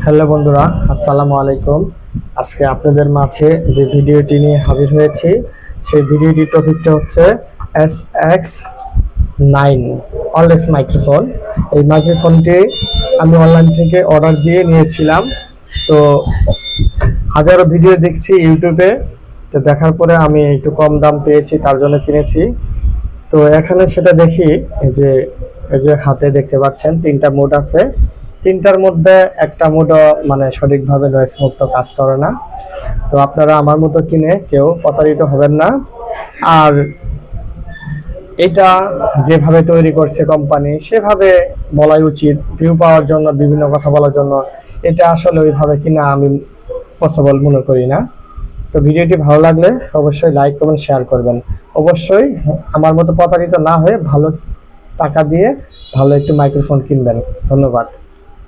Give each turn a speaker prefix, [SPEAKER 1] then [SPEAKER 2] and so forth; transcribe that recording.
[SPEAKER 1] Hello বন্ধুরা, আসসালামু আলাইকুম। আজকে আপনাদের মাঝে যে ভিডিওটি নিয়ে হাজির হয়েছি সেই ভিডিওটির টপিকটা হচ্ছে SX9 অলএক্স মাইক্রোফোন। এই মাইক্রোফোনটি আমি অনলাইন থেকে অর্ডার দিয়ে নিয়েছিলাম। তো হাজারো ভিডিও দেখছি ইউটিউবে, তো দেখার পরে আমি একটু কম দাম পেয়েছি, তার জন্য কিনেছি। তো এখানে সেটা দেখি এই যে হাতে দেখতে পাচ্ছেন তিনটা মোড আছে। তিনটার মধ্যে একটা মোডও মানে সঠিকভাবে নয়েজ মুক্ত কাজ করে না। তো আপনারা আমার মতো কিনে কেউ প্রতারিত হবেন না। আর এটা যেভাবে তৈরি করছে কোম্পানি সেভাবে বলাই উচিত, ভিউ পাওয়ার জন্য, বিভিন্ন কথা বলার জন্য। এটা আসলে ওইভাবে কিনা আমি পসিবল মনে করি না। তো ভিডিওটি ভালো লাগলে অবশ্যই লাইক কমেন্ট শেয়ার করবেন। অবশ্যই আমার মতো প্রতারিত না হয়ে ভালো টাকা দিয়ে ভালো একটি মাইক্রোফোন কিনবেন। ধন্যবাদ।